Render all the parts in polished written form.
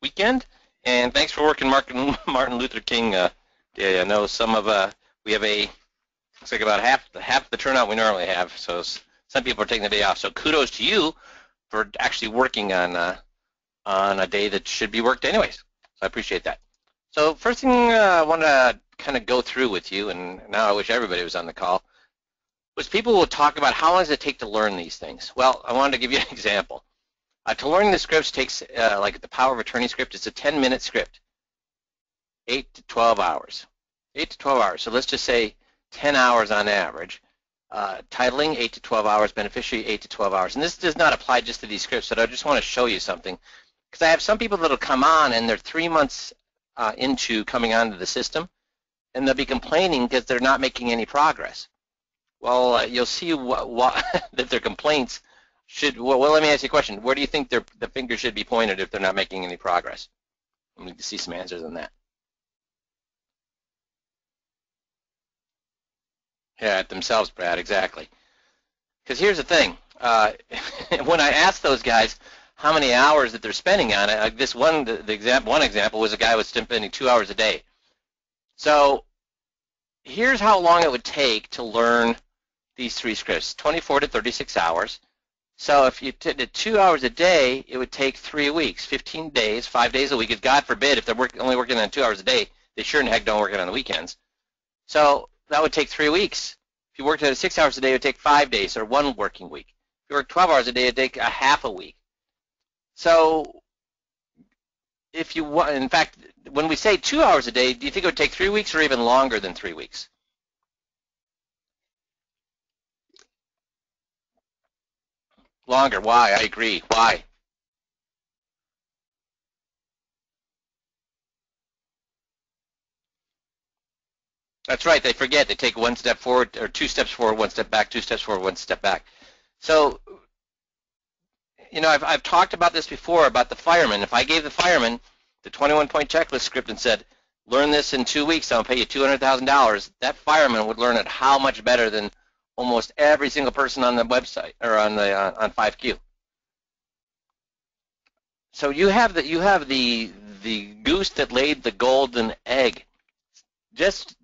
weekend, and thanks for working Martin Luther King Day. I know some of we have looks like about half the turnout we normally have, so some people are taking the day off. So kudos to you for actually working on a day that should be worked anyways. So I appreciate that. So first thing I want to kind of go through with you, and now I wish everybody was on the call, was people will talk about how long does it take to learn these things. Well, I wanted to give you an example. To learn the scripts takes, like the Power of Attorney script, it's a 10-minute script, 8 to 12 hours. 8 to 12 hours. So let's just say 10 hours on average. Titling, 8 to 12 hours. Beneficiary, 8 to 12 hours. And this does not apply just to these scripts, but I just want to show you something. Because I have some people that will come on, and they're 3 months into coming onto the system, and they'll be complaining because they're not making any progress. Well, you'll see that their complaints should, well, let me ask you a question. Where do you think the finger should be pointed if they're not making any progress? Let me see some answers on that. Yeah, at themselves, Brad, exactly. Because here's the thing. When I asked those guys how many hours that they're spending on it, this one example was a guy was spending 2 hours a day. So here's how long it would take to learn these 3 scripts, 24 to 36 hours. So if you did 2 hours a day, it would take 3 weeks, 15 days, 5 days a week. If God forbid, if they're only working on 2 hours a day, they sure in heck don't work it on the weekends. So that would take 3 weeks. If you worked at 6 hours a day, it would take 5 days or 1 working week. If you work 12 hours a day, it would take a half a week. So if you want, in fact, when we say 2 hours a day, do you think it would take 3 weeks or even longer than 3 weeks? Longer. Why? I agree. Why? That's right. They forget. They take 1 step forward or 2 steps forward, 1 step back, 2 steps forward, 1 step back. So, you know, I've talked about this before about the fireman. If I gave the fireman the 21-point checklist script and said, learn this in 2 weeks, I'll pay you $200,000, that fireman would learn it how much better than almost every single person on the website or on 5Q. So you have the goose that laid the golden egg. Just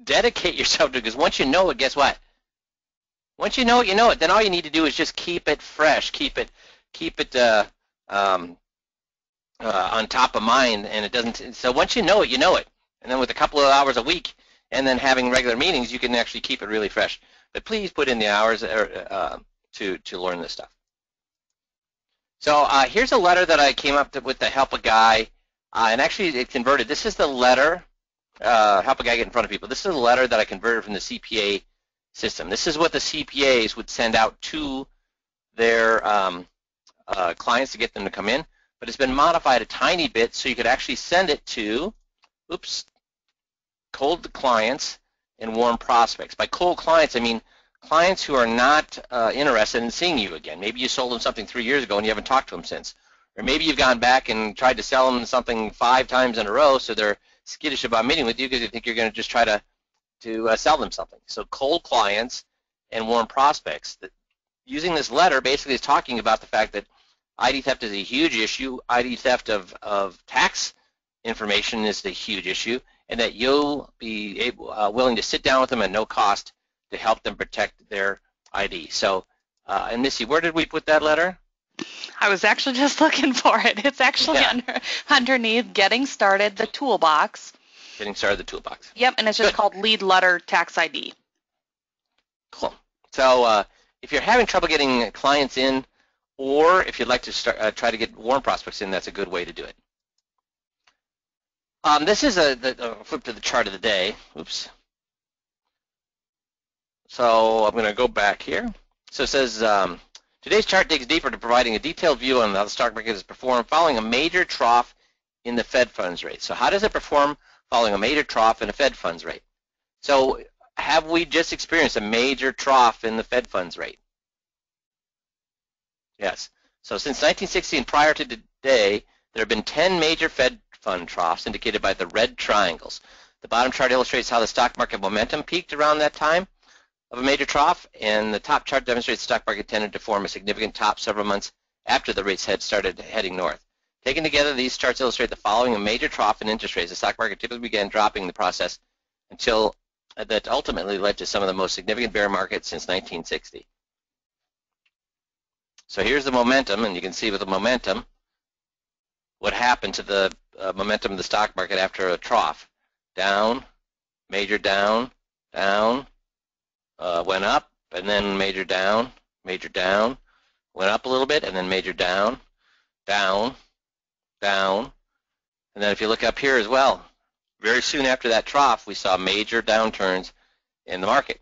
dedicate yourself to it, because once you know it, guess what? Once you know it, you know it. Then all you need to do is just keep it fresh, keep it on top of mind, and it doesn't. So once you know it, you know it. And then with a couple of hours a week, and then having regular meetings, you can actually keep it really fresh. But please put in the hours to learn this stuff. So here's a letter that I came up with to help a guy, and actually it converted. This is the letter, help a guy get in front of people. This is a letter that I converted from the CPA system. This is what the CPAs would send out to their clients to get them to come in, but it's been modified a tiny bit so you could actually send it to, cold clients and warm prospects. By cold clients, I mean clients who are not interested in seeing you again. Maybe you sold them something 3 years ago and you haven't talked to them since. Or maybe you've gone back and tried to sell them something 5 times in a row, so they're skittish about meeting with you because they think you're going to just try to sell them something. So cold clients and warm prospects. Using this letter basically is talking about the fact that ID theft is a huge issue. ID theft of tax information is the huge issue, and that you'll be willing to sit down with them at no cost to help them protect their ID. So, and Missy, where did we put that letter? I was actually just looking for it. It's actually underneath Getting Started, the toolbox. Getting Started, the toolbox. Yep, and it's just called Lead Letter Tax ID. Cool. So if you're having trouble getting clients in, or if you'd like to start try to get warm prospects in, that's a good way to do it. This is flip to the chart of the day. Oops. So I'm going to go back here. So it says, today's chart digs deeper to providing a detailed view on how the stock market has performed following a major trough in the Fed funds rate. So how does it perform following a major trough in a Fed funds rate? So have we just experienced a major trough in the Fed funds rate? Yes. So since 1960 and prior to today, there have been 10 major Fed fund troughs indicated by the red triangles. The bottom chart illustrates how the stock market momentum peaked around that time of a major trough, and the top chart demonstrates the stock market tended to form a significant top several months after the rates had started heading north. Taken together, these charts illustrate the following: a major trough in interest rates. The stock market typically began dropping in the process until that ultimately led to some of the most significant bear markets since 1960. So here's the momentum, and you can see with the momentum what happened to the momentum of the stock market after a trough. Down, major down, down, went up, and then major down, went up a little bit, and then major down, down, down. And then if you look up here as well, very soon after that trough, we saw major downturns in the market.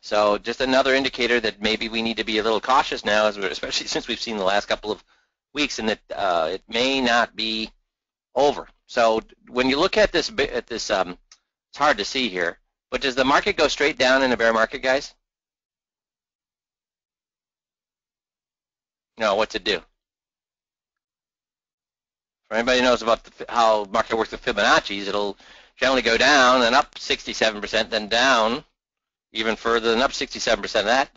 So just another indicator that maybe we need to be a little cautious now, especially since we've seen the last couple of weeks, and that it may not be over. So when you look at this, it's hard to see here, but does the market go straight down in a bear market, guys? No, what's it do? For anybody who knows about how market works with Fibonacci's, it'll generally go down and up 67%, then down even further, than up 67% of that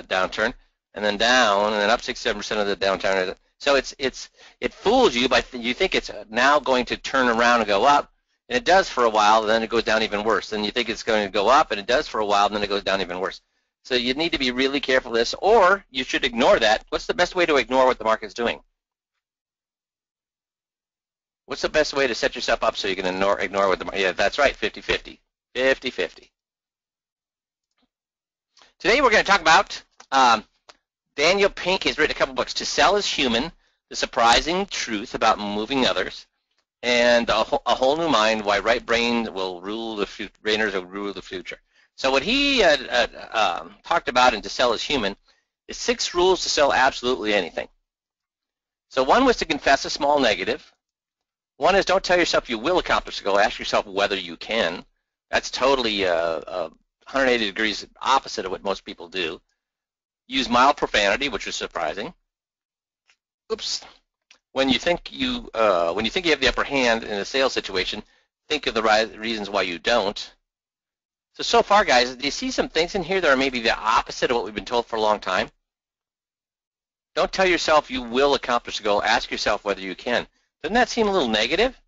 downturn, and then down, and then up 67% of the downturn. So it fools you by you think it's now going to turn around and go up, and it does for a while, and then it goes down even worse. Then you think it's going to go up, and it does for a while, and then it goes down even worse. So you need to be really careful of this, or you should ignore that. What's the best way to ignore what the market's doing? What's the best way to set yourself up so you can ignore what the market? Yeah, that's right, 50-50. 50-50. Today we're going to talk about Daniel Pink has written a couple books. To Sell is Human, The Surprising Truth About Moving Others, and A Whole New Mind, Why Right Brains Will Rule the Future. So what he talked about in To Sell is Human is 6 rules to sell absolutely anything. So one was to confess a small negative. One is don't tell yourself you will accomplish a goal. Ask yourself whether you can. That's totally 180 degrees opposite of what most people do. Use mild profanity, which is surprising. Oops. When you think you have the upper hand in a sales situation, think of the reasons why you don't. So far, guys, do you see some things in here that are maybe the opposite of what we've been told for a long time? Don't tell yourself you will accomplish a goal. Ask yourself whether you can. Doesn't that seem a little negative?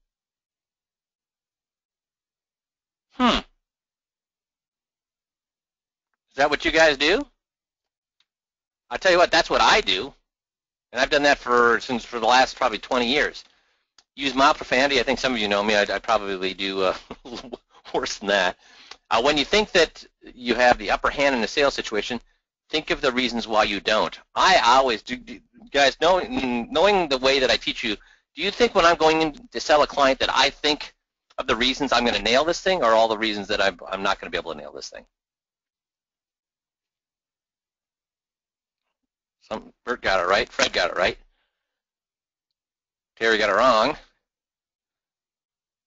Is that what you guys do? I'll tell you what, that's what I do. And I've done that for the last probably 20 years. Use mild profanity. I think some of you know me. I probably do worse than that. When you think that you have the upper hand in a sales situation, think of the reasons why you don't. I always do. Guys, knowing the way that I teach you, do you think when I'm going in to sell a client that I think of the reasons I'm going to nail this thing, or all the reasons that I'm not going to be able to nail this thing? Bert got it right. Fred got it right. Terry got it wrong.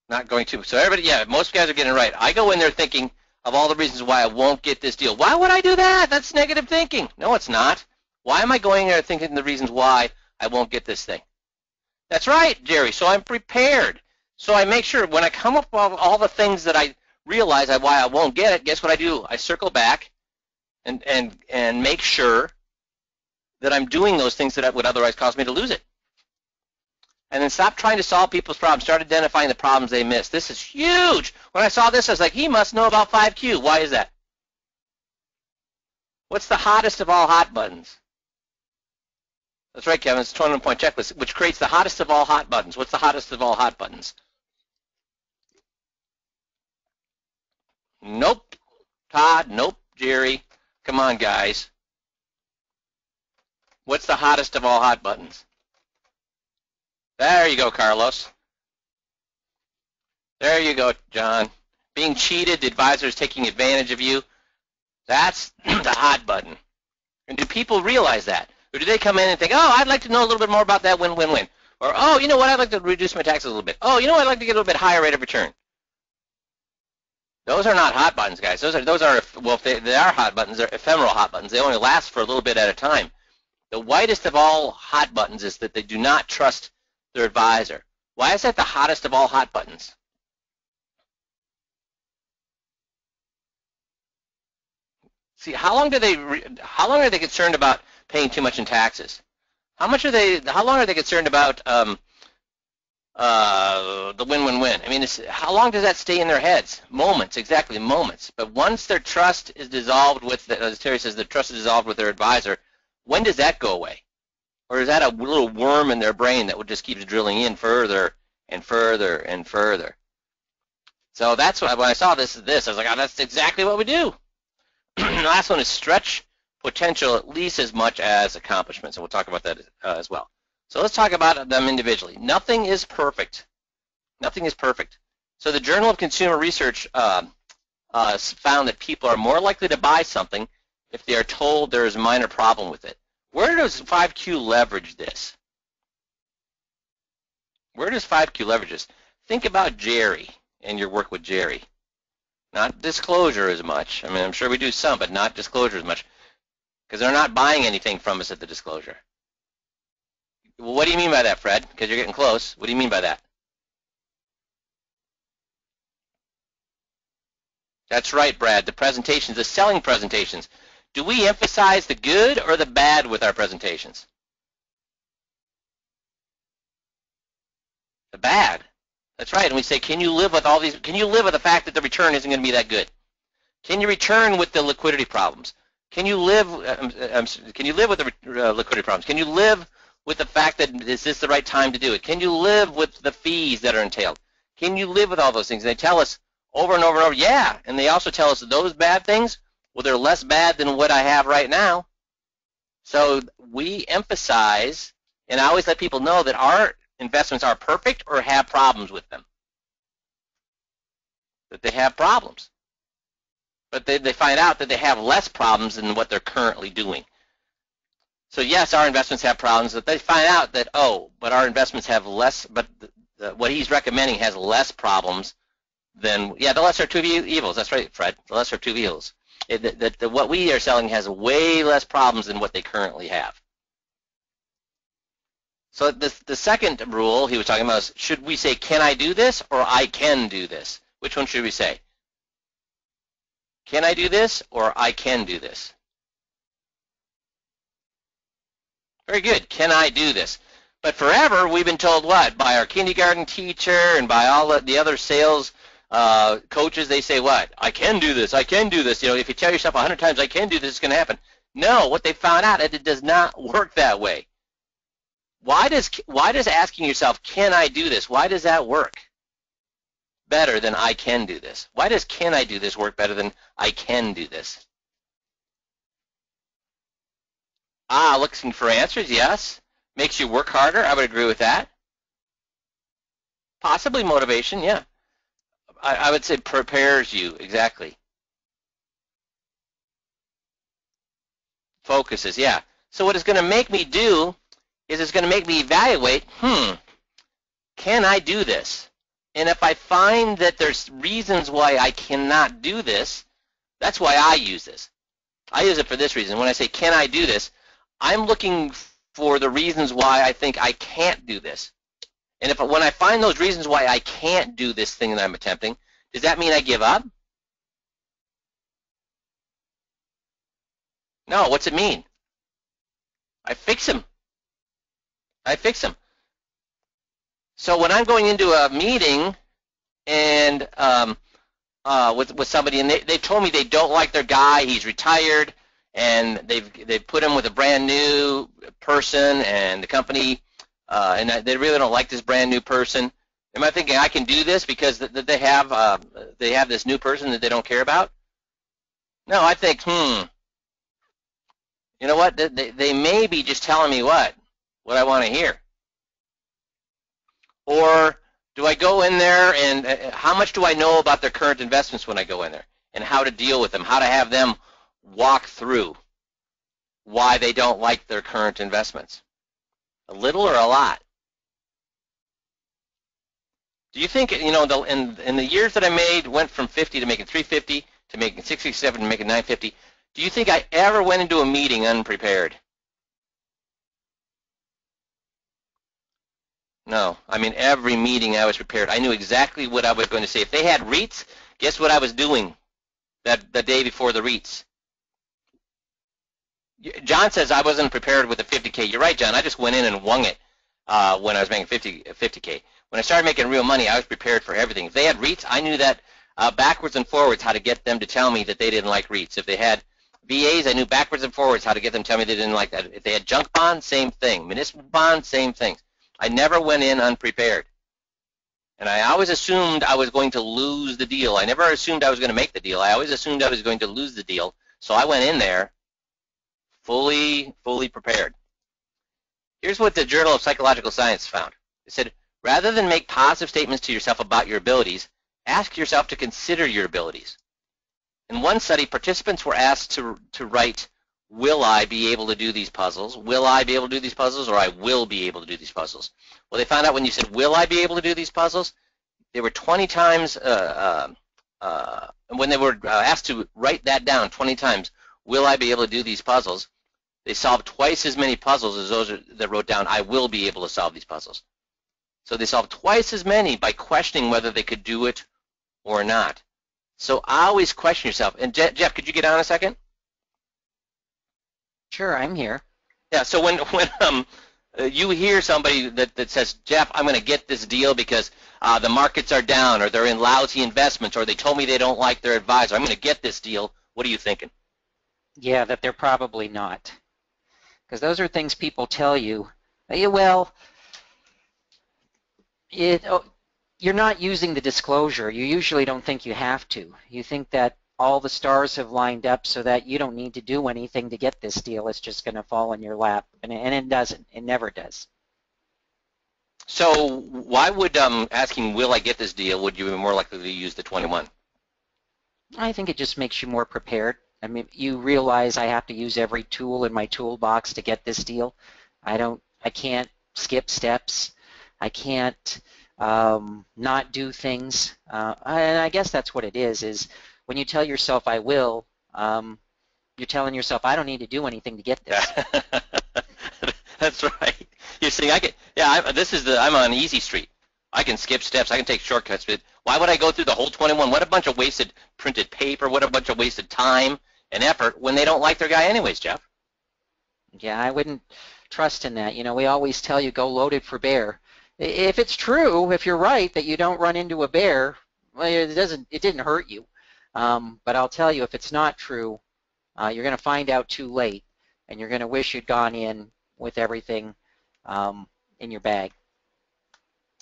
Not going to. So everybody, yeah, most guys are getting it right. I go in there thinking of all the reasons why I won't get this deal. Why would I do that? That's negative thinking. No, it's not. Why am I going there thinking the reasons why I won't get this thing? That's right, Jerry. So I'm prepared. So I make sure when I come up with all the things that I realize why I won't get it, guess what I do? I circle back and make sure that I'm doing those things that would otherwise cause me to lose it. And then stop trying to solve people's problems. Start identifying the problems they miss. This is huge. When I saw this, I was like, he must know about 5Q. Why is that? What's the hottest of all hot buttons? That's right, Kevin. It's a 21-point checklist, which creates the hottest of all hot buttons. What's the hottest of all hot buttons? Nope. Todd, nope. Jerry. Come on, guys. What's the hottest of all hot buttons? There you go, Carlos. There you go, John. Being cheated, the advisor is taking advantage of you. That's the hot button. And do people realize that? Or do they come in and think, oh, I'd like to know a little bit more about that win-win-win? Or, oh, you know what, I'd like to reduce my taxes a little bit. Oh, you know what, I'd like to get a little bit higher rate of return. Those are not hot buttons, guys. Those are well, if they are hot buttons, they're ephemeral hot buttons. They only last for a little bit at a time. The whitest of all hot buttons is that they do not trust their advisor. Why is that the hottest of all hot buttons? See, how long are they concerned about paying too much in taxes? How long are they concerned about the win-win-win. I mean, how long does that stay in their heads? Moments, exactly, moments. But once their trust is dissolved with, as Terry says, the trust is dissolved with their advisor, when does that go away? Or is that a little worm in their brain that would just keep drilling in further and further and further? So that's why when I saw this, I was like, oh, that's exactly what we do. The last one is stretch potential at least as much as accomplishments, and we'll talk about that as well. So let's talk about them individually. Nothing is perfect. Nothing is perfect. So the Journal of Consumer Research found that people are more likely to buy something if they are told there is a minor problem with it. Where does 5Q leverage this? Where does 5Q leverage this? Think about Jerry and your work with Jerry. Not disclosure as much. I mean, I'm sure we do some, but not disclosure as much, because they're not buying anything from us at the disclosure. Well, what do you mean by that, Fred? Because you're getting close. What do you mean by that? That's right, Brad. The presentations, the selling presentations. Do we emphasize the good or the bad with our presentations? The bad. That's right. And we say, can you live with all these? Can you live with the fact that the return isn't going to be that good? Can you return with the liquidity problems? Can you live? Can you live with the liquidity problems? Can you live with the fact that is this the right time to do it? Can you live with the fees that are entailed? Can you live with all those things? And they tell us over and over and over, yeah. And they also tell us that those bad things, well, they're less bad than what I have right now. So we emphasize, and I always let people know that our investments are perfect or have problems with them. That they have problems. But they find out that they have less problems than what they're currently doing. So yes, our investments have problems, but they find out that, oh, but our investments have less, but what he's recommending has less problems than, yeah, the lesser of two evils. That's right, Fred, the lesser of two evils. What we are selling has way less problems than what they currently have. So the second rule he was talking about is, should we say, can I do this, or I can do this? Which one should we say? Can I do this, or I can do this? Very good. Can I do this? But forever, we've been told what? By our kindergarten teacher and by all the other sales coaches, they say what? I can do this. I can do this. You know, if you tell yourself 100 times, I can do this, it's going to happen. No, what they found out is it does not work that way. Why does asking yourself, can I do this? Why does that work better than I can do this? Why does can I do this work better than I can do this? Looking for answers, yes. Makes you work harder, I would agree with that. Possibly motivation, yeah. I would say prepares you, exactly. Focuses, yeah. So what it's going to make me do is it's going to make me evaluate, can I do this? And if I find that there's reasons why I cannot do this, that's why I use this. I use it for this reason. When I say, can I do this, I'm looking for the reasons why I think I can't do this. And when I find those reasons why I can't do this thing that I'm attempting, does that mean I give up? No, what's it mean? I fix them. I fix them. So when I'm going into a meeting and with somebody, and they've told me they don't like their guy, he's retired, and they've put him with a brand new person, and the company, and they really don't like this brand new person. Am I thinking I can do this because they have this new person that they don't care about? No, I think, you know what? They may be just telling me what I want to hear. Or do I go in there and how much do I know about their current investments when I go in there, and how to deal with them, how to have them walk through why they don't like their current investments? A little or a lot? Do you think, you know, in the years that I went from 50 to making 350 to making 67 to making 950, do you think I ever went into a meeting unprepared? No. I mean, every meeting I was prepared. I knew exactly what I was going to say. If they had REITs, guess what I was doing the day before the REITs? John says I wasn't prepared with the 50K. You're right, John. I just went in and wung it when I was making 50K. When I started making real money, I was prepared for everything. If they had REITs, I knew that backwards and forwards how to get them to tell me that they didn't like REITs. If they had VAs, I knew backwards and forwards how to get them to tell me they didn't like that. If they had junk bonds, same thing. Municipal bonds, same thing. I never went in unprepared. And I always assumed I was going to lose the deal. I never assumed I was going to make the deal. I always assumed I was going to lose the deal. So I went in there fully prepared. Here's what the Journal of Psychological Science found. It said, rather than make positive statements to yourself about your abilities, ask yourself to consider your abilities. In one study, participants were asked to write, will I be able to do these puzzles? Will I be able to do these puzzles? Or I will be able to do these puzzles. Well, they found out when you said, will I be able to do these puzzles? They were 20 times, when they were asked to write that down 20 times, will I be able to do these puzzles? They solved twice as many puzzles as those that wrote down, I will be able to solve these puzzles. So they solved twice as many by questioning whether they could do it or not. So always question yourself. And Jeff, could you get on a second? Sure, I'm here. Yeah, so when you hear somebody that says, Jeff, I'm going to get this deal because the markets are down, or they're in lousy investments, or they told me they don't like their advisor, I'm going to get this deal, what are you thinking? Yeah, that they're probably not. Because those are things people tell you. Well, you're not using the disclosure. You usually don't think you have to. You think that all the stars have lined up so that you don't need to do anything to get this deal. It's just going to fall in your lap. And it doesn't. It never does. So why would asking, will I get this deal, would you be more likely to use the 21? I think it just makes you more prepared. I mean, you realize I have to use every tool in my toolbox to get this deal. I can't skip steps. I can't not do things. And I guess that's what it is when you tell yourself I will, you're telling yourself I don't need to do anything to get this. That's right. You're saying I'm on easy street. I can skip steps. I can take shortcuts. But why would I go through the whole 21? What a bunch of wasted printed paper. What a bunch of wasted time and effort when they don't like their guy anyways, Jeff. Yeah, I wouldn't trust in that. You know, we always tell you go loaded for bear. If it's true, if you're right that you don't run into a bear, well, it didn't hurt you. But I'll tell you, if it's not true, you're going to find out too late, and you're going to wish you'd gone in with everything in your bag.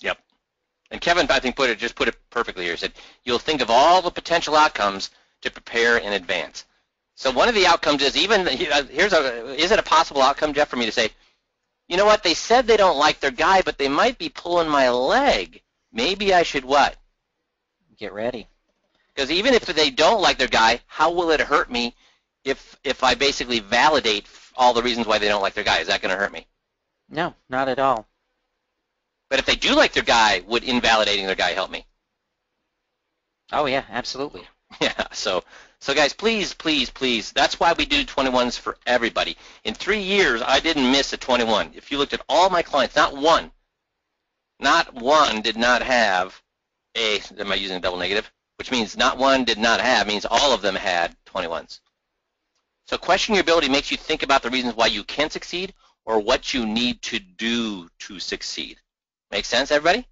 Yep. And Kevin, I think, put it perfectly here. He said, you'll think of all the potential outcomes to prepare in advance. So one of the outcomes is is it a possible outcome, Jeff, for me to say, you know what, they said they don't like their guy, but they might be pulling my leg. Maybe I should what? Get ready. Because even if they don't like their guy, how will it hurt me if I basically validate all the reasons why they don't like their guy? Is that going to hurt me? No, not at all. But if they do like their guy, would invalidating their guy help me? Oh, yeah, absolutely. Yeah, so guys, please, that's why we do 21s for everybody. In 3 years, I didn't miss a 21. If you looked at all my clients, not one did not have am I using a double negative? Which means not one did not have, means all of them had 21s. So questioning your ability makes you think about the reasons why you can succeed or what you need to do to succeed. Make sense, everybody?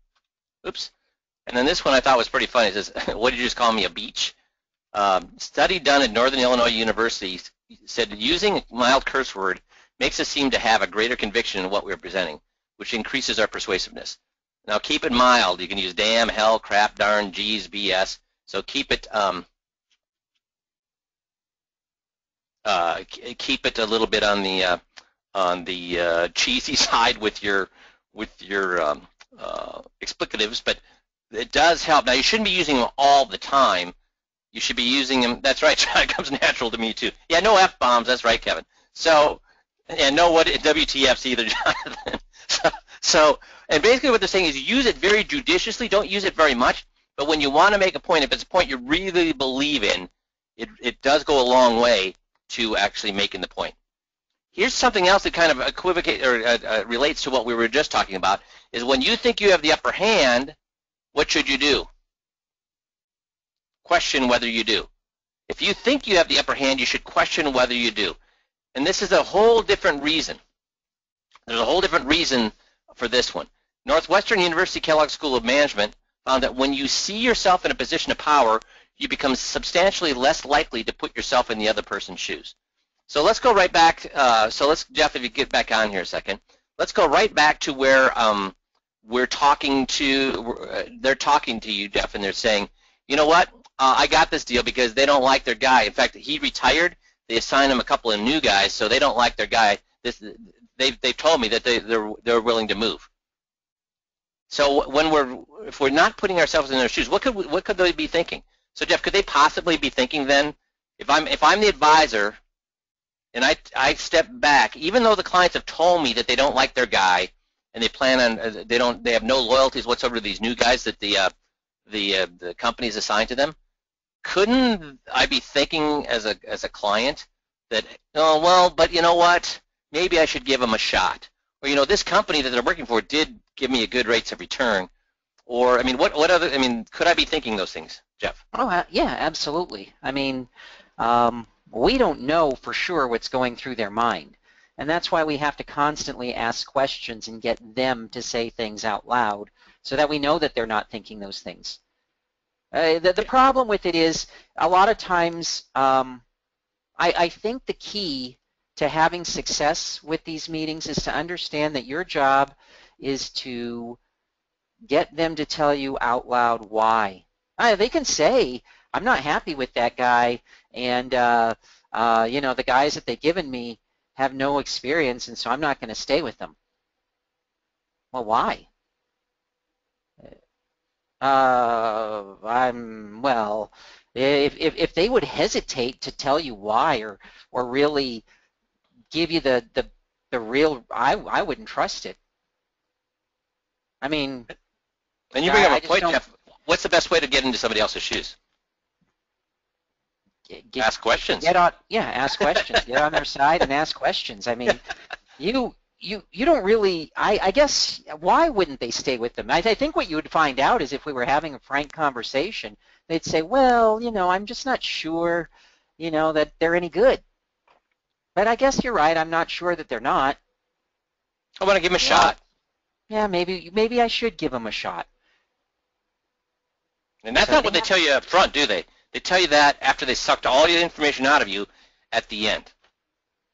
Oops. And then this one I thought was pretty funny. It says, what did you just call me, a beach? Study done at Northern Illinois University said using a mild curse word makes us seem to have a greater conviction in what we're presenting, which increases our persuasiveness. Now keep it mild. You can use damn, hell, crap, darn, geez, BS. So keep it a little bit on the cheesy side with your explicatives, but it does help. Now you shouldn't be using them all the time. You should be using them. That's right. It comes natural to me too. Yeah, no F-bombs. That's right, Kevin. So, and no what WTFs either, Jonathan. And basically what they're saying is use it very judiciously. Don't use it very much. But when you want to make a point, if it's a point you really believe in, it does go a long way to actually making the point. Here's something else that kind of relates to what we were just talking about, is when you think you have the upper hand, what should you do? Question whether you do. If you think you have the upper hand, you should question whether you do. And this is a whole different reason. There's a whole different reason for this one. Northwestern University Kellogg School of Management found that when you see yourself in a position of power, you become substantially less likely to put yourself in the other person's shoes. So let's go right back. Jeff, if you get back on here a second, let's go right back to where they're talking to you, Jeff, and they're saying, you know what, I got this deal because they don't like their guy. In fact, he retired. They assigned him a couple of new guys, so they don't like their guy. They've told me that they're willing to move. So if we're not putting ourselves in their shoes, what could they be thinking? So Jeff, could they possibly be thinking then, if I'm the advisor and I step back, even though the clients have told me that they don't like their guy and they plan on they have no loyalties whatsoever to these new guys that the company's assigned to them, couldn't I be thinking as a client that, oh well, but you know what, maybe I should give them a shot, or this company that they're working for did give me a good rates of return, or could I be thinking those things, Jeff? Oh yeah, absolutely. I mean, we don't know for sure what's going through their mind, and that's why we have to constantly ask questions and get them to say things out loud so that we know that they're not thinking those things. The problem with it is a lot of times I think the key to having success with these meetings is to understand that your job is to get them to tell you out loud why. They can say, I'm not happy with that guy, and the guys that they've given me have no experience, and so I'm not going to stay with them. Well, why? If they would hesitate to tell you why, or really give you the real, I wouldn't trust it. I mean, and you bring up a point, Jeff. What's the best way to get into somebody else's shoes? Ask questions. Ask questions. Get on their side and ask questions. I mean, you don't really. I guess, why wouldn't they stay with them? I think what you would find out is, if we were having a frank conversation, they'd say, well, I'm just not sure, that they're any good. But I guess you're right. I'm not sure that they're not. I want to give them a shot. Yeah, maybe I should give them a shot. And that's not what they tell you up front, do they? They tell you that after they sucked all the information out of you at the end.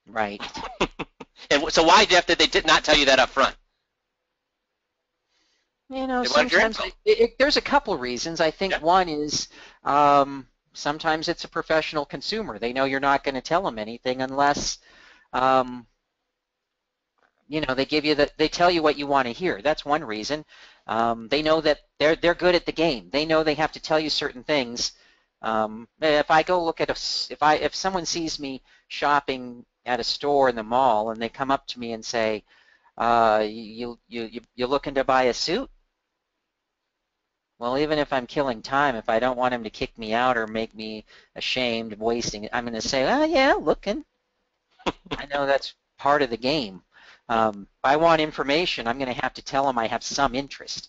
Right. And so why, Jeff, did they not tell you that up front? Sometimes there's a couple reasons. I think one is sometimes it's a professional consumer. They know you're not going to tell them anything unless they tell you what you want to hear. That's one reason. They know that they're good at the game. They know they have to tell you certain things. If I go look at if someone sees me shopping at a store in the mall and they come up to me and say, you looking to buy a suit? Well, even if I'm killing time, if I don't want him to kick me out or make me ashamed of wasting it, I'm going to say, oh yeah, looking. I know that's part of the game. If I want information, I'm going to have to tell them I have some interest.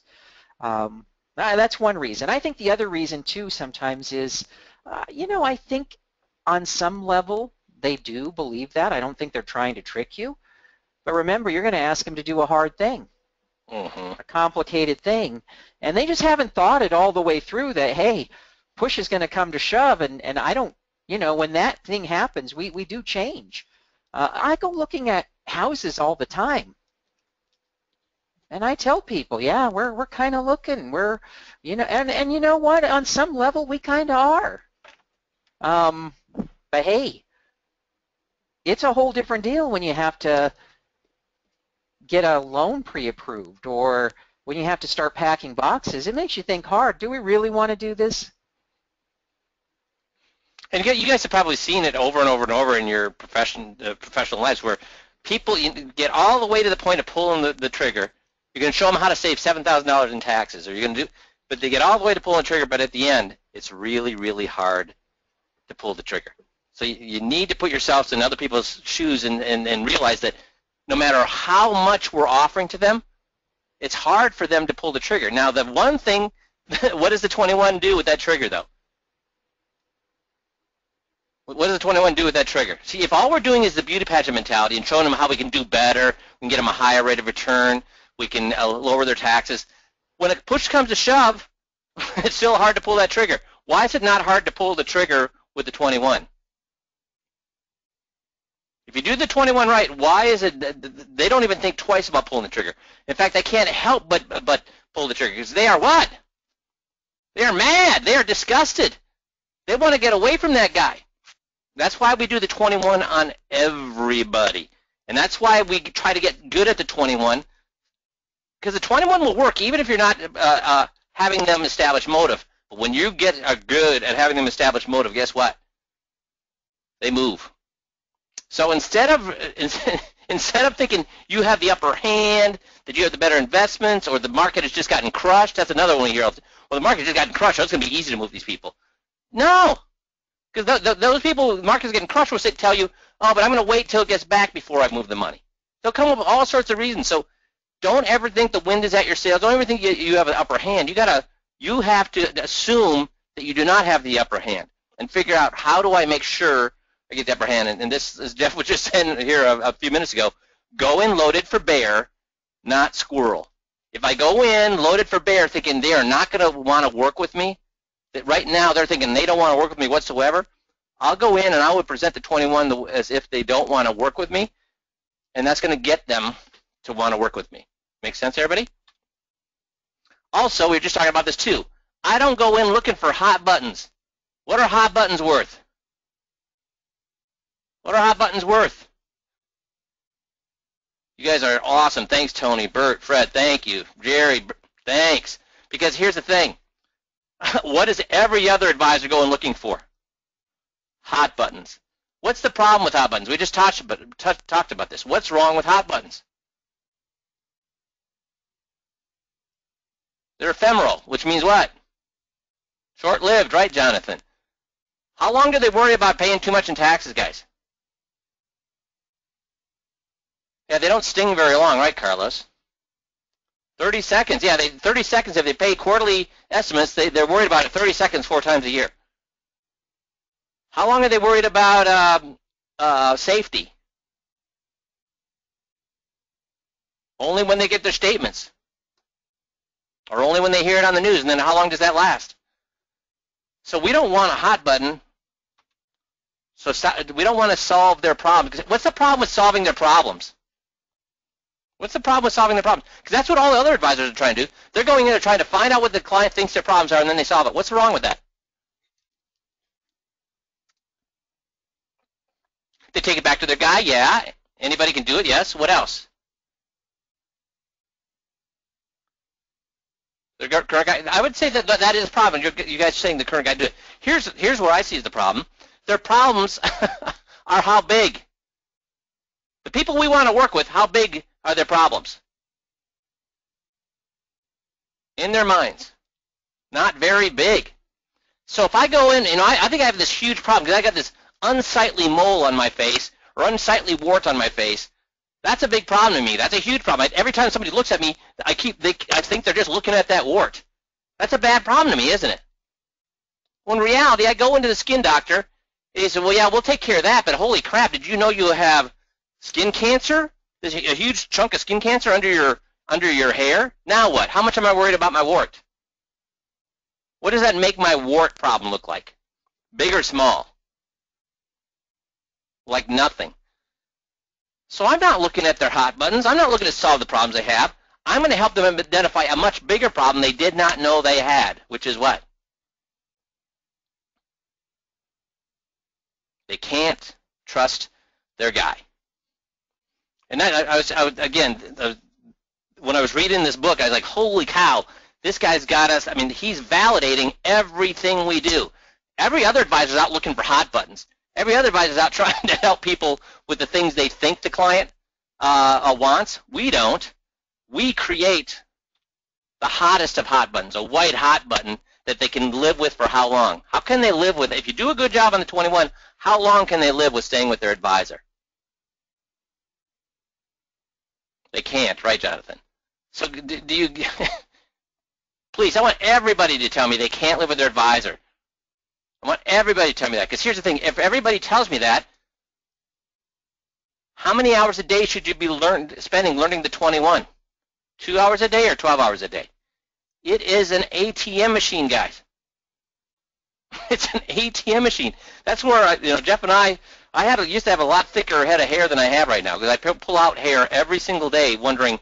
That's one reason. I think the other reason too sometimes is, I think on some level they do believe that. I don't think they're trying to trick you. But remember, you're going to ask them to do a hard thing, a complicated thing, and they just haven't thought it all the way through that, hey, push is going to come to shove, and I don't, when that thing happens, we do change. I go looking at houses all the time. And I tell people, yeah, we're kind of looking. We're, and you know what? On some level, we kind of are. But hey, it's a whole different deal when you have to get a loan pre-approved, or when you have to start packing boxes. It makes you think hard. Do we really want to do this? And you guys have probably seen it over and over and over in your professional lives, where people get all the way to the point of pulling the trigger. You're going to show them how to save $7,000 in taxes, or you're going to do, but they get all the way to pulling the trigger, but at the end, it's really, really hard to pull the trigger. So you need to put yourselves in other people's shoes and realize that no matter how much we're offering to them, it's hard for them to pull the trigger. Now, the one thing, what does the 21 do with that trigger, though? What does the 21 do with that trigger? See, if all we're doing is the beauty pageant mentality and showing them how we can do better, we can get them a higher rate of return, We can lower their taxes. When a push comes to shove, it's still hard to pull that trigger. Why is it not hard to pull the trigger with the 21? If you do the 21 right, why is it that they don't even think twice about pulling the trigger? In fact, they can't help but pull the trigger because they are what? They are mad. They are disgusted. They want to get away from that guy. That's why we do the 21 on everybody. And that's why we try to get good at the 21, because the 21 will work even if you're not having them establish motive. But when you get good at having them establish motive, guess what? They move. So instead of thinking you have the upper hand, that you have the better investments, or the market has just gotten crushed, that's another one you hear. Well, the market has just gotten crushed, so it's going to be easy to move these people. No, because those people, the market's getting crushed, will tell you, oh, but I'm going to wait till it gets back before I move the money. They'll come up with all sorts of reasons. So don't ever think the wind is at your sails. Don't ever think you have an upper hand. You have to assume that you do not have the upper hand and figure out, how do I make sure I get the upper hand? And this, as Jeff was just saying here a few minutes ago, go in loaded for bear, not squirrel. If I go in loaded for bear thinking they are not going to want to work with me, that right now they're thinking they don't want to work with me whatsoever, I'll go in and I would present the 21 as if they don't want to work with me, and that's going to get them to want to work with me. Make sense, everybody? Also, we were just talking about this too. I don't go in looking for hot buttons. What are hot buttons worth? What are hot buttons worth? You guys are awesome. Thanks, Tony, Bert, Fred. Thank you. Jerry, thanks. Because here's the thing. What is every other advisor going looking for? Hot buttons. What's the problem with hot buttons? We just talked about this. What's wrong with hot buttons? They're ephemeral, which means what? Short-lived, right, Jonathan? How long do they worry about paying too much in taxes, guys? Yeah, they don't sting very long, right, Carlos? 30 seconds. Yeah, 30 seconds. If they pay quarterly estimates, they're worried about it 30 seconds 4 times a year. How long are they worried about safety? Only when they get their statements. Or only when they hear it on the news. And then how long does that last? So we don't want a hot button. So we don't want to solve their problems. What's the problem with solving their problems? What's the problem with solving their problems? Because that's what all the other advisors are trying to do. They're going in there trying to find out what the client thinks their problems are, and then they solve it. What's wrong with that? They take it back to their guy, yeah. Anybody can do it, yes. What else? The current guy. I would say that is a problem. You guys are saying the current guy do it. Here's what I see as the problem. Their problems are how big. The people we want to work with, how big are their problems? In their minds. Not very big. So if I go in, I think I have this huge problem because I got this unsightly mole on my face or unsightly wart on my face. That's a big problem to me. That's a huge problem. Every time somebody looks at me, I think they're just looking at that wart. That's a bad problem to me, isn't it? Well, in reality, I go into the skin doctor, and he said, well, yeah, we'll take care of that, but holy crap, did you know you have skin cancer? There's a huge chunk of skin cancer under your hair? Now what? How much am I worried about my wart? What does that make my wart problem look like? Big or small? Like nothing. So I'm not looking at their hot buttons. I'm not looking to solve the problems they have. I'm going to help them identify a much bigger problem they did not know they had, which is what? They can't trust their guy. And I was again, when I was reading this book, I was like, holy cow, this guy's got us. I mean, he's validating everything we do. Every other advisor is out looking for hot buttons. Every other advisor is out trying to help people with the things they think the client wants. We don't. We create the hottest of hot buttons, a white hot button that they can live with for how long? How can they live with it? If you do a good job on the 21, how long can they live with staying with their advisor? They can't, right, Jonathan? So do you please, I want everybody to tell me they can't live with their advisor. I want everybody to tell me that, because here's the thing. If everybody tells me that, how many hours a day should you be spending learning the 21? 2 hours a day or 12 hours a day? It is an ATM machine, guys. It's an ATM machine. That's where, Jeff and I used to have a lot thicker head of hair than I have right now, because I pull out hair every single day wondering,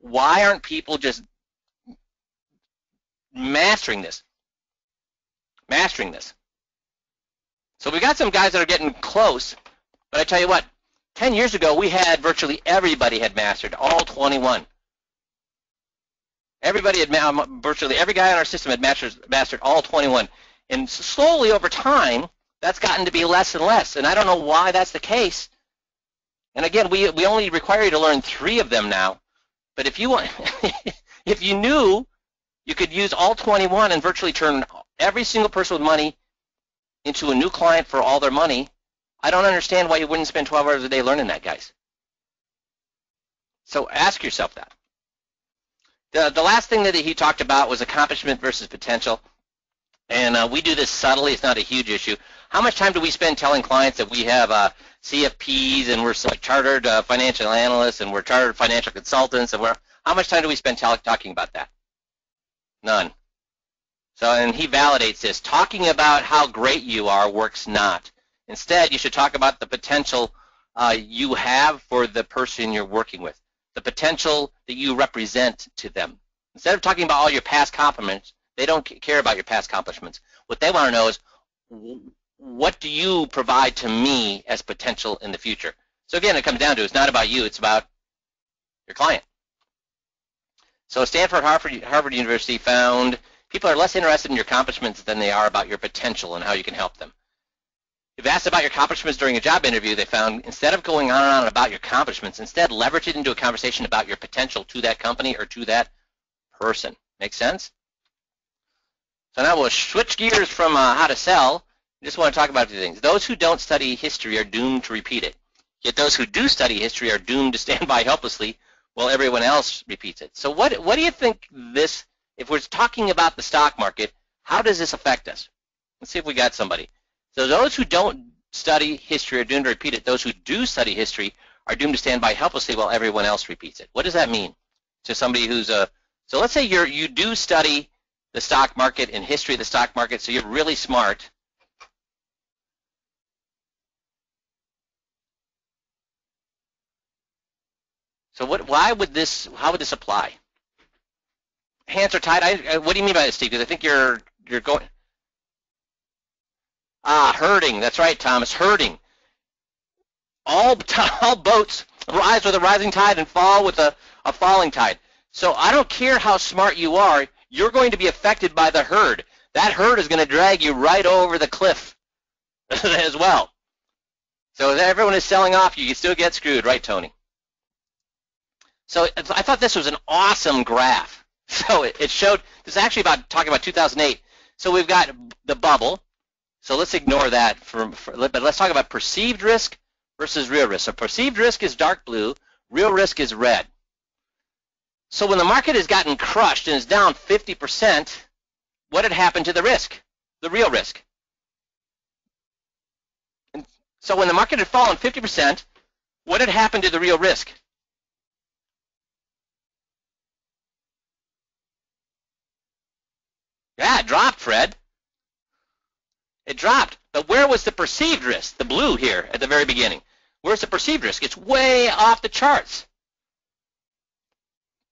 why aren't people just mastering this? So we got some guys that are getting close, but I tell you what, 10 years ago, we had virtually everybody had mastered, all 21. Virtually every guy in our system had mastered all 21. And slowly over time, that's gotten to be less and less. And I don't know why that's the case. And again, we only require you to learn 3 of them now. But if you if you knew you could use all 21 and virtually turn every single person with money into a new client for all their money, I don't understand why you wouldn't spend 12 hours a day learning that, guys. So ask yourself that. The last thing that he talked about was accomplishment versus potential. And we do this subtly. It's not a huge issue. How much time do we spend telling clients that we have CFPs and we're like chartered financial analysts and we're chartered financial consultants? And how much time do we spend talking about that? None. So, and he validates this. Talking about how great you are works not. Instead, you should talk about the potential you have for the person you're working with, the potential that you represent to them. Instead of talking about all your past accomplishments, they don't care about your past accomplishments. What they want to know is, what do you provide to me as potential in the future? So again, it comes down to, it's not about you, it's about your client. So Stanford, Harvard University found people are less interested in your accomplishments than they are about your potential and how you can help them. If asked about your accomplishments during a job interview, they found instead of going on and on about your accomplishments, instead leverage it into a conversation about your potential to that company or to that person. Make sense? So now we'll switch gears from how to sell. I just want to talk about a few things. Those who don't study history are doomed to repeat it. Yet those who do study history are doomed to stand by helplessly while everyone else repeats it. So what do you think this, if we're talking about the stock market, how does this affect us? Let's see if we got somebody. So those who don't study history are doomed to repeat it. Those who do study history are doomed to stand by helplessly while everyone else repeats it. What does that mean to somebody who's so let's say you do study the stock market and history of the stock market, so you're really smart. So how would this apply? Hands are tied. What do you mean by this, Steve? Because I think you're going. Herding. That's right, Thomas. Herding. All boats rise with a rising tide and fall with a falling tide. So I don't care how smart you are, you're going to be affected by the herd. That herd is going to drag you right over the cliff as well. So if everyone is selling off, you can still get screwed, right, Tony? So I thought this was an awesome graph. So it showed, this is actually talking about 2008. So we've got the bubble. So let's ignore that, but let's talk about perceived risk versus real risk. So perceived risk is dark blue, real risk is red. So when the market has gotten crushed and is down 50%, what had happened to the risk, the real risk? And so when the market had fallen 50%, what had happened to the real risk? Yeah, it dropped, Fred. It dropped. But where was the perceived risk? The blue here at the very beginning. Where's the perceived risk? It's way off the charts.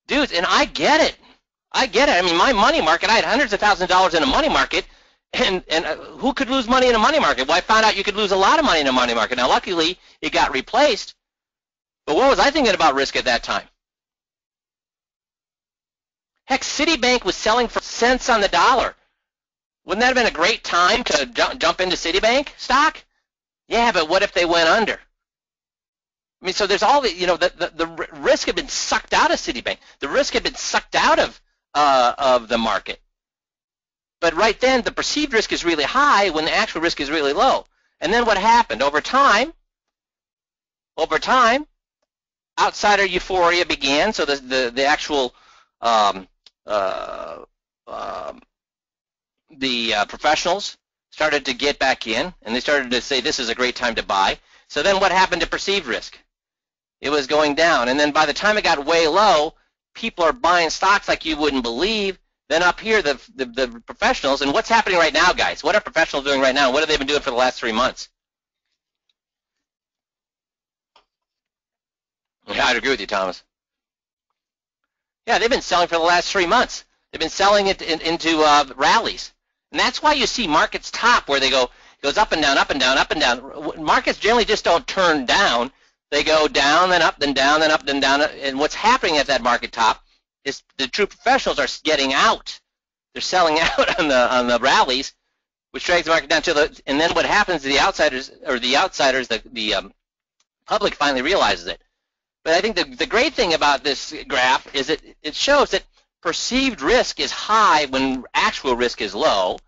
Dudes, and I get it. I get it. I mean, my money market, I had hundreds of thousands of dollars in a money market, and who could lose money in a money market? Well, I found out you could lose a lot of money in a money market. Now, luckily, it got replaced. But what was I thinking about risk at that time? Heck, Citibank was selling for cents on the dollar. Wouldn't that have been a great time to jump into Citibank stock? Yeah, but what if they went under? I mean, so there's all the, the risk had been sucked out of Citibank. The risk had been sucked out of the market. But right then, the perceived risk is really high when the actual risk is really low. And then what happened? Over time, outsider euphoria began. So the actual professionals started to get back in, and they started to say this is a great time to buy. So then what happened to perceived risk? It was going down, and then by the time it got way low, people are buying stocks like you wouldn't believe. Then up here, the professionals, and what's happening right now, guys? What are professionals doing right now? What have they been doing for the last 3 months? Yeah, I'd agree with you, Thomas. Yeah, they've been selling for the last 3 months. They've been selling it into rallies. And that's why you see markets top where they goes up and down, up and down, up and down. Markets generally just don't turn down. They go down, then up, then down, then up, then down. And what's happening at that market top is the true professionals are getting out. They're selling out on the rallies, which drags the market down to the. And then what happens to the outsiders, the public finally realizes it. But I think the great thing about this graph is it shows that perceived risk is high when actual risk is low,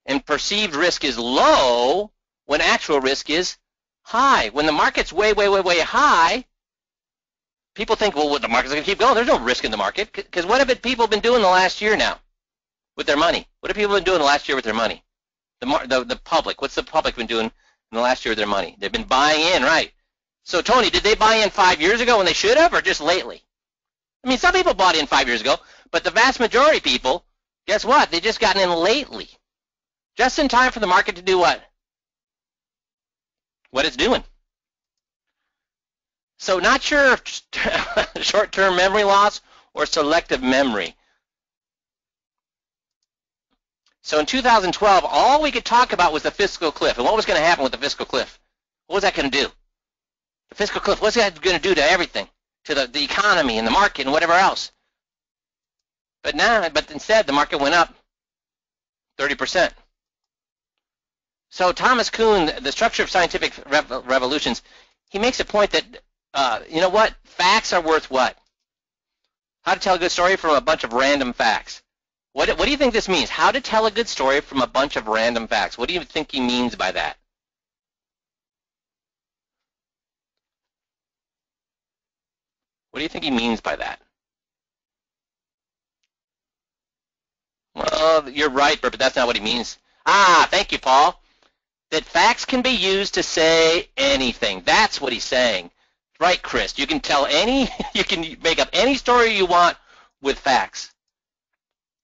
and perceived risk is low when actual risk is high. When the market's way, way, way, way high, people think, well, the market's going to keep going. There's no risk in the market. Because what have people been doing the last year now with their money? What have people been doing the last year with their money? The public. What's the public been doing in the last year with their money? They've been buying in, right? So, Tony, did they buy in 5 years ago when they should have, or just lately? I mean, some people bought in 5 years ago, but the vast majority of people, guess what? They just gotten in lately. Just in time for the market to do what? What it's doing. So not sure if short-term memory loss or selective memory. So in 2012, all we could talk about was the fiscal cliff. And what was going to happen with the fiscal cliff? What was that going to do? The fiscal cliff, what's that going to do to everything? To the economy and the market and whatever else? But instead, the market went up 30%. So Thomas Kuhn, the structure of scientific revolutions, he makes a point that, you know what? Facts are worth what? How to tell a good story from a bunch of random facts. What do you think this means? How to tell a good story from a bunch of random facts. What do you think he means by that? What do you think he means by that? Well, you're right, but that's not what he means. Thank you, Paul. That facts can be used to say anything. That's what he's saying. Right, Chris. You can you can make up any story you want with facts.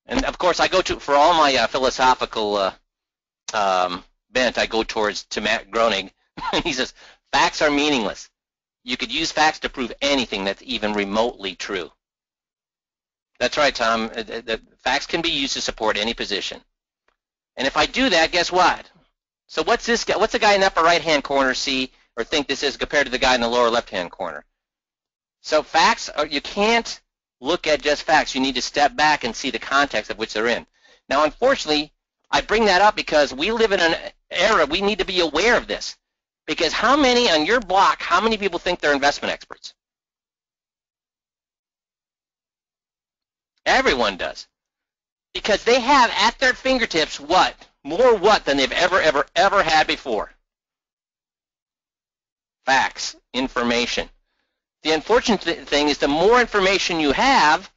And of course, I go for all my philosophical bent, I go to Matt Groening. He says, facts are meaningless. You could use facts to prove anything that's even remotely true. That's right, Tom. The facts can be used to support any position. And if I do that, guess what? So what's this guy? What's the guy in the upper right-hand corner see or think this is compared to the guy in the lower left-hand corner? So facts you can't look at just facts. You need to step back and see the context of which they're in. Now, unfortunately, I bring that up because we live in an era we need to be aware of this. Because how many on your block, how many people think they're investment experts? Everyone does. Because they have at their fingertips what? More what than they've ever had before? Facts, information. The unfortunate thing is the more information you have,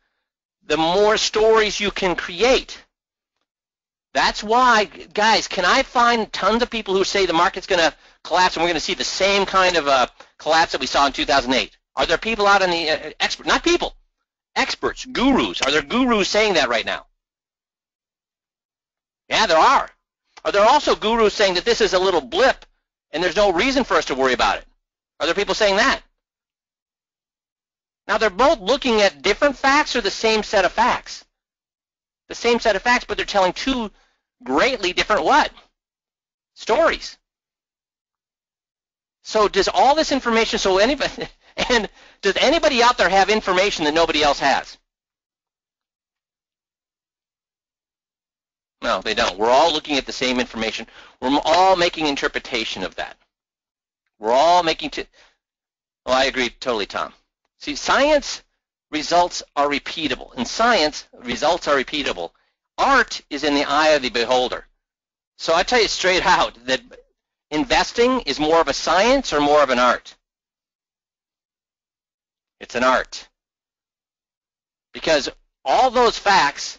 the more stories you can create. That's why, guys, can I find tons of people who say the market's going to collapse and we're going to see the same kind of collapse that we saw in 2008? Are there people out in the not people, experts, gurus? Are there gurus saying that right now? Yeah, there are. Are there also gurus saying that this is a little blip and there's no reason for us to worry about it? Are there people saying that? Now, they're both looking at different facts or the same set of facts? The same set of facts, but they're telling two greatly different what? Stories. So does all this information, does anybody out there have information that nobody else has? No, they don't. We're all looking at the same information. We're all making interpretation of that. We're all making well, I agree totally, Tom. See, science results are repeatable. In science, results are repeatable. Art is in the eye of the beholder. So I tell you straight out that investing is more of a science or more of an art? It's an art. Because all those facts,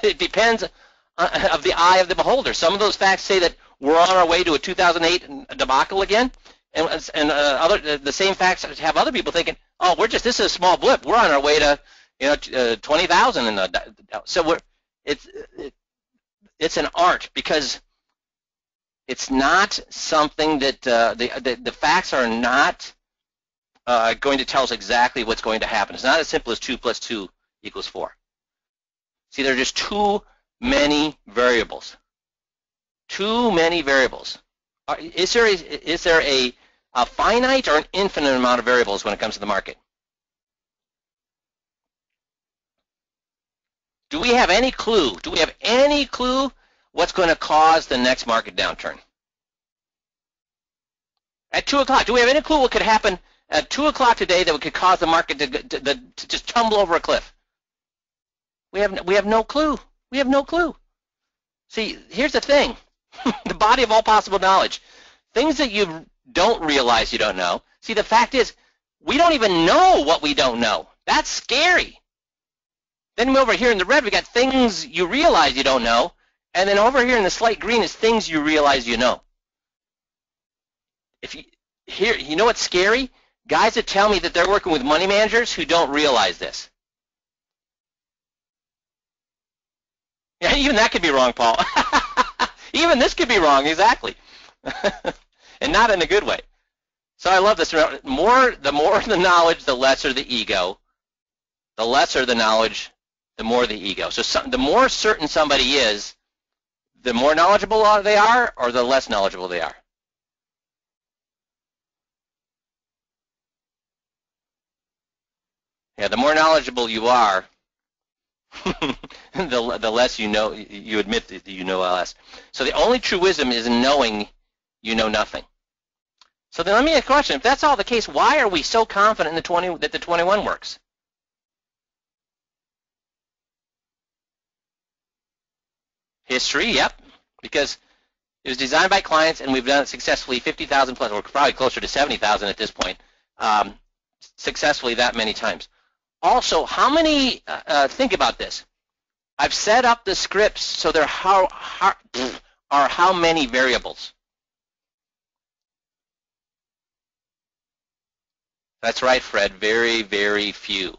it depends of the eye of the beholder. Some of those facts say that we're on our way to a 2008 debacle again. the same facts have other people thinking, oh, this is a small blip. We're on our way to 20,000 so it's an art because it's not something that the facts are not going to tell us exactly what's going to happen. It's not as simple as 2 + 2 = 4. See, there are just too many variables. Too many variables. Is there a finite or an infinite amount of variables when it comes to the market? Do we have any clue? Do we have any clue what's going to cause the next market downturn? At 2 o'clock, do we have any clue what could happen at 2 o'clock today that could cause the market to just tumble over a cliff? We have no clue. We have no clue. See, here's the thing. The body of all possible knowledge. Things that you don't realize you don't know. See, the fact is, we don't even know what we don't know. That's scary. Then over here in the red, we got things you realize you don't know. And then over here in the slight green is things you realize you know. You know what's scary? Guys that tell me that they're working with money managers who don't realize this. Yeah, even that could be wrong, Paul. Even this could be wrong, exactly. And not in a good way. So I love this. The more the knowledge, the lesser the ego. The lesser the knowledge, the more the ego. So the more certain somebody is, the more knowledgeable they are, or the less knowledgeable they are. Yeah, the more knowledgeable you are, the less you know. You admit that you know less. So the only true wisdom is in knowing you know nothing. So then let me ask a question. If that's all the case, why are we so confident in that the 21 works? History, yep, because it was designed by clients and we've done it successfully 50,000 plus, or probably closer to 70,000 at this point, successfully that many times. Also, how many, think about this. I've set up the scripts so there are how many variables? That's right, Fred, very, very few.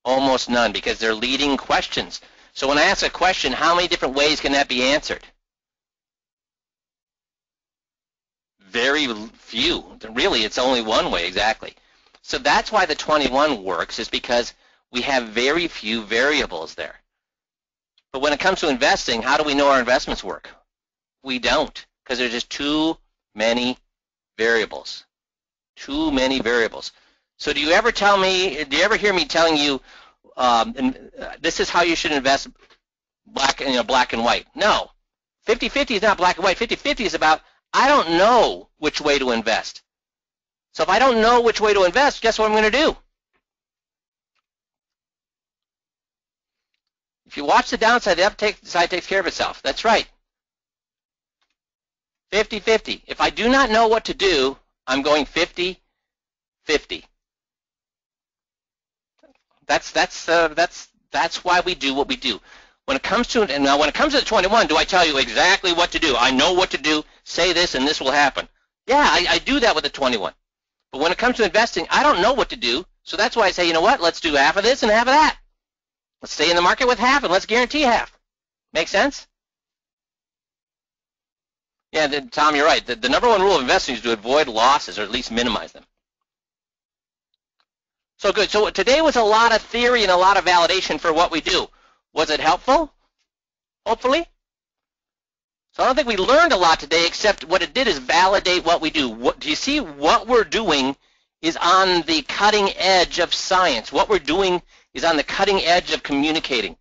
Almost none, because they're leading questions. So when I ask a question, how many different ways can that be answered? Very few. Really, it's only one way, exactly. So that's why the 21 works, is because we have very few variables there. But when it comes to investing, how do we know our investments work? We don't, because there's just too many variables. Too many variables. So do you ever hear me telling you, this is how you should invest black and white? No. 50-50 is not black and white. 50-50 is about, I don't know which way to invest. So if I don't know which way to invest, guess what I'm going to do? If you watch the downside, the upside takes care of itself. That's right. 50-50. If I do not know what to do, I'm going 50-50. That's why we do what we do. When it comes to the 21, do I tell you exactly what to do? I know what to do. Say this, and this will happen. Yeah, I do that with the 21. But when it comes to investing, I don't know what to do. So that's why I say, you know what? Let's do half of this and half of that. Let's stay in the market with half, and let's guarantee half. Make sense? Yeah, Tom, you're right. The number one rule of investing is to avoid losses, or at least minimize them. So good. So today was a lot of theory and a lot of validation for what we do. Was it helpful? Hopefully. So I don't think we learned a lot today, except what it did is validate what we do. Do you see what we're doing is on the cutting edge of science? What we're doing is on the cutting edge of communicating.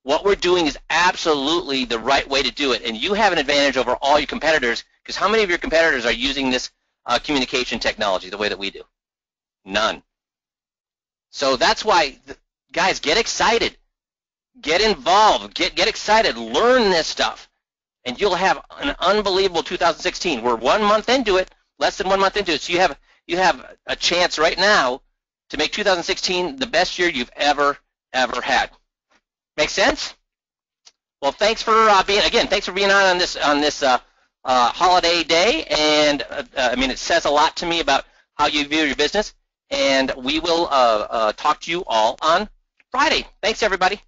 What we're doing is absolutely the right way to do it. And you have an advantage over all your competitors, because how many of your competitors are using this communication technology the way that we do? None. So that's why, guys, get excited. Get involved. Get excited. Learn this stuff. And you'll have an unbelievable 2016. We're 1 month into it, less than 1 month into it. So you have a chance right now to make 2016 the best year you've ever had. Make sense? Well, thanks for being on this holiday day, and I mean, it says a lot to me about how you view your business, and we will talk to you all on Friday. Thanks, everybody.